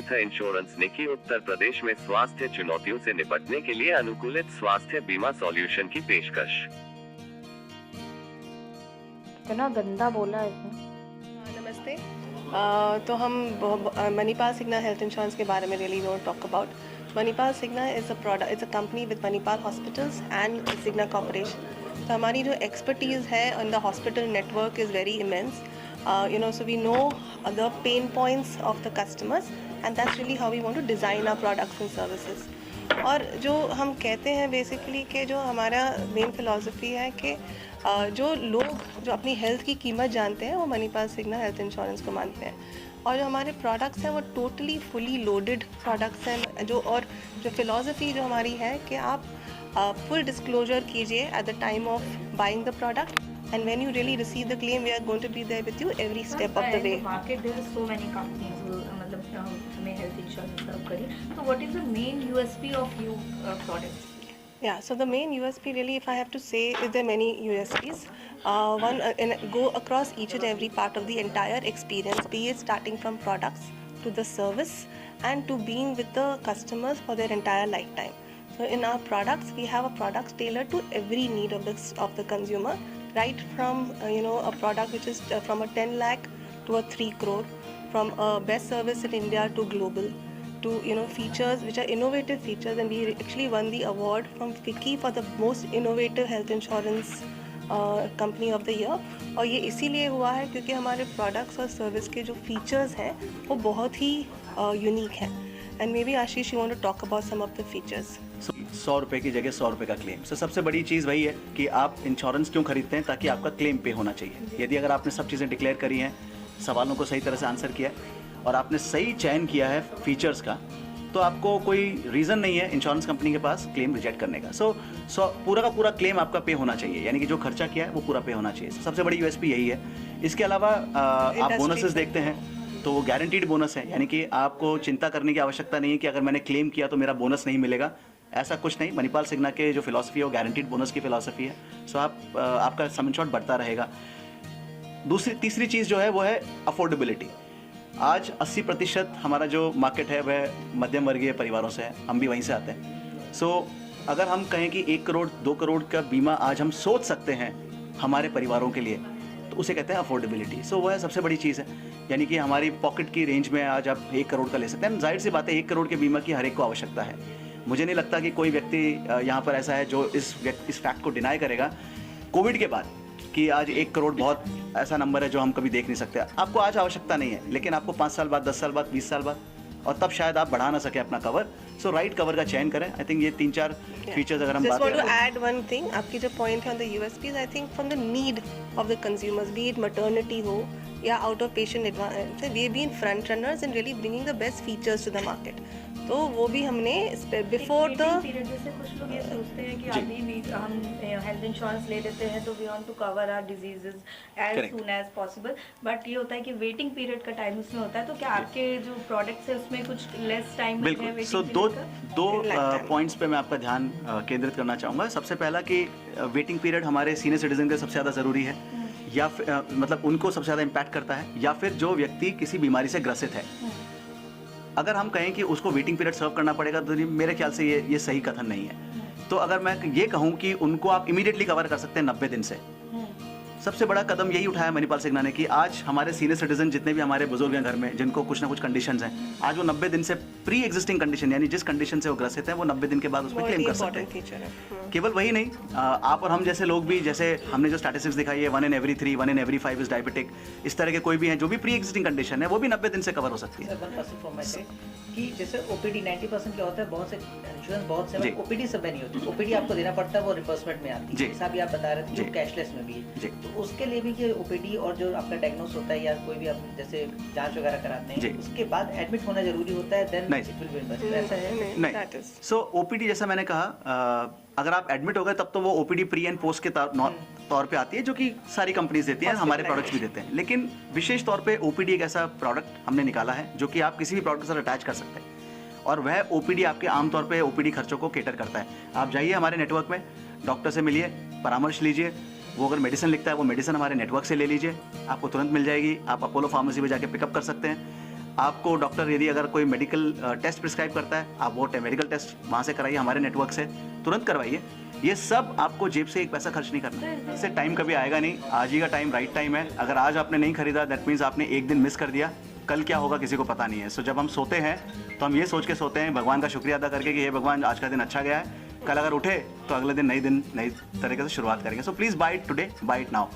स्वास्थ्य इंश्योरेंस ने की उत्तर प्रदेश में स्वास्थ्य चुनौतियों से निपटने के लिए अनुकूलित स्वास्थ्य बीमा सॉल्यूशन की पेशकश। इतना गंदा बोला है इसने। नमस्ते। तो हम मणिपाल सिग्ना हेल्थ इंश्योरेंस के बारे में really want talk about. Manipal Cigna is a company with Manipal hospitals and Cigna corporation. तो हमारी जो एक्सपर्टीज़ है in the hospital network is very immense. So we know the pain points of the customers and that's really how we want to design our products and services. और जो हम कहते हैं basically कि जो हमारा मेन फिलॉसफी है कि जो लोग जो अपनी हेल्थ की कीमत जानते हैं वो मणिपाल सिग्ना हेल्थ इंश्योरेंस को मानते हैं, और जो हमारे प्रोडक्ट्स हैं वो टोटली फुली लोडेड प्रोडक्ट्स हैं। जो फिलॉसफी जो हमारी है कि आप फुल डिस्क्लोजर कीजिए at the time of buying the product, and when you really receive the claim we are going to be there with you every step of the way. In the market there is so many companies who मतलब हमें health insurance सर्व करिए, so what is the main USP of you products? Yeah, so the main USP really, if I have to say, is there many USPs. One, go across each and every part of the entire experience, be it starting from products to the service and to being with the customers for their entire lifetime. So in our products, we have a products tailored to every need of the consumer, right from a product which is from a 10 lakh to a 3 crore, from a best service in India to global, to features which are innovative features, and we actually won the award from FICCI for the most innovative health insurance company of the year. और ये इसीलिए हुआ है क्योंकि हमारे products और service के जो फीचर्स हैं वो बहुत ही यूनिक हैं। And maybe Ashish you want to talk about some of the features. 100 रुपये की जगह 100 रुपये का क्लेम। सबसे बड़ी चीज़ वही है कि आप इंश्योरेंस क्यों खरीदते हैं, ताकि आपका क्लेम पे होना चाहिए। यदि अगर आपने सब चीज़ें डिक्लेयर करी हैं, सवालों को सही तरह से आंसर किया है और आपने सही चयन किया है फीचर्स का, तो आपको कोई रीज़न नहीं है इंश्योरेंस कंपनी के पास क्लेम रिजेक्ट करने का। सो पूरा का पूरा क्लेम आपका पे होना चाहिए, यानी कि जो खर्चा किया है वो पूरा पे होना चाहिए। सबसे बड़ी यूएसपी यही है। इसके अलावा आप बोनसेस देखते हैं तो वो गारंटीड बोनस है, यानी कि आपको चिंता करने की आवश्यकता नहीं है कि अगर मैंने क्लेम किया तो मेरा बोनस नहीं मिलेगा। ऐसा कुछ नहीं। मणिपाल सिग्ना के जो फिलॉसफी है वो गारंटीड बोनस की फिलॉसफी है। सो आपका सम इंश्योर्ड बढ़ता रहेगा। तीसरी चीज़ जो है वो है अफोर्डेबिलिटी। आज 80% हमारा जो मार्केट है वह मध्यम वर्गीय परिवारों से है, हम भी वहीं से आते हैं। सो अगर हम कहें कि 1 करोड़ 2 करोड़ का बीमा आज हम सोच सकते हैं हमारे परिवारों के लिए, तो उसे कहते हैं अफोर्डेबिलिटी। सो वह सबसे बड़ी चीज़ है, यानी कि हमारी पॉकेट की रेंज में आज आप 1 करोड़ का ले सकते हैं। जाहिर सी बात है 1 करोड़ के बीमा की हर एक को आवश्यकता है। मुझे नहीं लगता कि कोई व्यक्ति यहाँ पर ऐसा है जो इस फैक्ट को डिनाई करेगा कोविड के बाद कि आज 1 करोड़ बहुत ऐसा नंबर है जो हम कभी देख नहीं सकते। आपको आज आवश्यकता नहीं है, लेकिन आपको 5 साल बाद, 10 साल बाद, 20 साल बाद, और तब शायद आप बढ़ा ना सके अपना कवर। सो राइट कवर का चयन करें। आई थिंक ये 3-4 फीचर्स अगर हम बात करें। Just want to add one thing, आपकी जो पॉइंट है on the USPs, I think from the need of the consumers, be it maternity हो या out of patient advance, we have been front runners in really bringing the best features to the market. तो वो भी हमने before the period, जैसे कुछ लोग ये सोचते हैं कि अभी भी हम हेल्थ इंश्योरेंस ले लेते हैं तो we want to cover our diseases as soon as possible, but ये होता है कि वेटिंग पीरियड का टाइम उसमें होता है। तो क्या आपके जो प्रोडक्ट्स है उसमें कुछ लेस टाइम है वेटिंग? सो दो पॉइंट्स पे मैं आपका ध्यान केंद्रित करना चाहूँगा। सबसे पहला कि वेटिंग पीरियड हमारे सीनियर सिटीजन के सबसे ज़्यादा ज़रूरी है, या मतलब उनको सबसे ज़्यादा इम्पैक्ट करता है, या फिर जो व्यक्ति किसी बीमारी से ग्रसित है। अगर हम कहें कि उसको वेटिंग पीरियड सर्व करना पड़ेगा तो मेरे ख्याल से ये सही कथन नहीं है। तो अगर मैं ये कहूँ कि उनको आप इमीडिएटली कवर कर सकते हैं 90 दिन से, सबसे बड़ा कदम यही उठाया मणिपाल सिग्ना ने कि आज हमारे सीनियर सिटीजन जितने भी हमारे बुजुर्ग हैं घर में, जिनको कुछ ना कुछ कंडीशंस हैं, आज वो 90 दिन से प्री एग्जिस्टिंग कंडीशन, यानी जिस कंडीशन से वो ग्रसित हैं, वो 90 दिन के बाद उसमें क्लेम कर सकते हैं। केवल वही नहीं, आप और हम जैसे लोग भी, जैसे हमने जो स्टैटिस्टिक्स दिखाई है 1 in every 3, 1 in every 5 is diabetic, इस तरह के कोई भी हैं जो भी प्री एग्जिस्टिंग कंडीशन है, वो भी 90 दिन से कवर हो सकती है। कि जैसे ओपीडी 90% क्या होता है, बहुत से इंश्योरेंस बहुत से ओपीडी सब में नहीं होती, ओपीडी आपको देना पड़ता है, वो रिम्बर्समेंट में आती है, जैसा भी आप बता रहे थे, जो कैशलेस में भी है। तो उसके लिए भी कि ओपीडी और जो आपका डायग्नोस होता है या कोई भी आप जैसे जांच वगैरह कराते हैं, उसके बाद एडमिट होना जरूरी होता है, देन इट विल बी रिम्बर्स्ड, ऐसा है नहीं। सो ओपीडी जैसा मैंने कहा, अगर आप एडमिट हो गए तब तो वो ओपीडी प्री एंड पोस्ट के तौर पे आती है, जो कि सारी कंपनीज देती हैं, हमारे प्रोडक्ट्स भी देते हैं। लेकिन विशेष तौर पे ओपीडी एक ऐसा प्रोडक्ट हमने निकाला है जो कि आप किसी भी प्रोडक्ट के साथ अटैच कर सकते हैं, और वह ओपीडी आपके आमतौर पे ओपीडी खर्चों को केटर करता है। आप जाइए हमारे नेटवर्क में, डॉक्टर से मिलिए, परामर्श लीजिए, वो अगर मेडिसिन लिखता है वो मेडिसिन हमारे नेटवर्क से ले लीजिए, आपको तुरंत मिल जाएगी। आप अपोलो फार्मेसी में जाके पिकअप कर सकते हैं। आपको डॉक्टर यदि अगर कोई मेडिकल टेस्ट प्रिस्क्राइब करता है, आप वो मेडिकल टेस्ट वहाँ से कराइए, हमारे नेटवर्क से तुरंत करवाइए। ये सब आपको जेब से एक पैसा खर्च नहीं करना, इससे टाइम कभी आएगा नहीं। आज ही का टाइम राइट टाइम है। अगर आज आपने नहीं खरीदा, दैट मीन्स आपने एक दिन मिस कर दिया, कल क्या होगा किसी को पता नहीं है। सो जब हम सोते हैं तो हम ये सोच के सोते हैं, भगवान का शुक्रिया अदा करके कि हे भगवान आज का दिन अच्छा गया है। कल अगर उठे तो अगले दिन नई तरीके से शुरुआत करेंगे। So please buy it today, buy it now.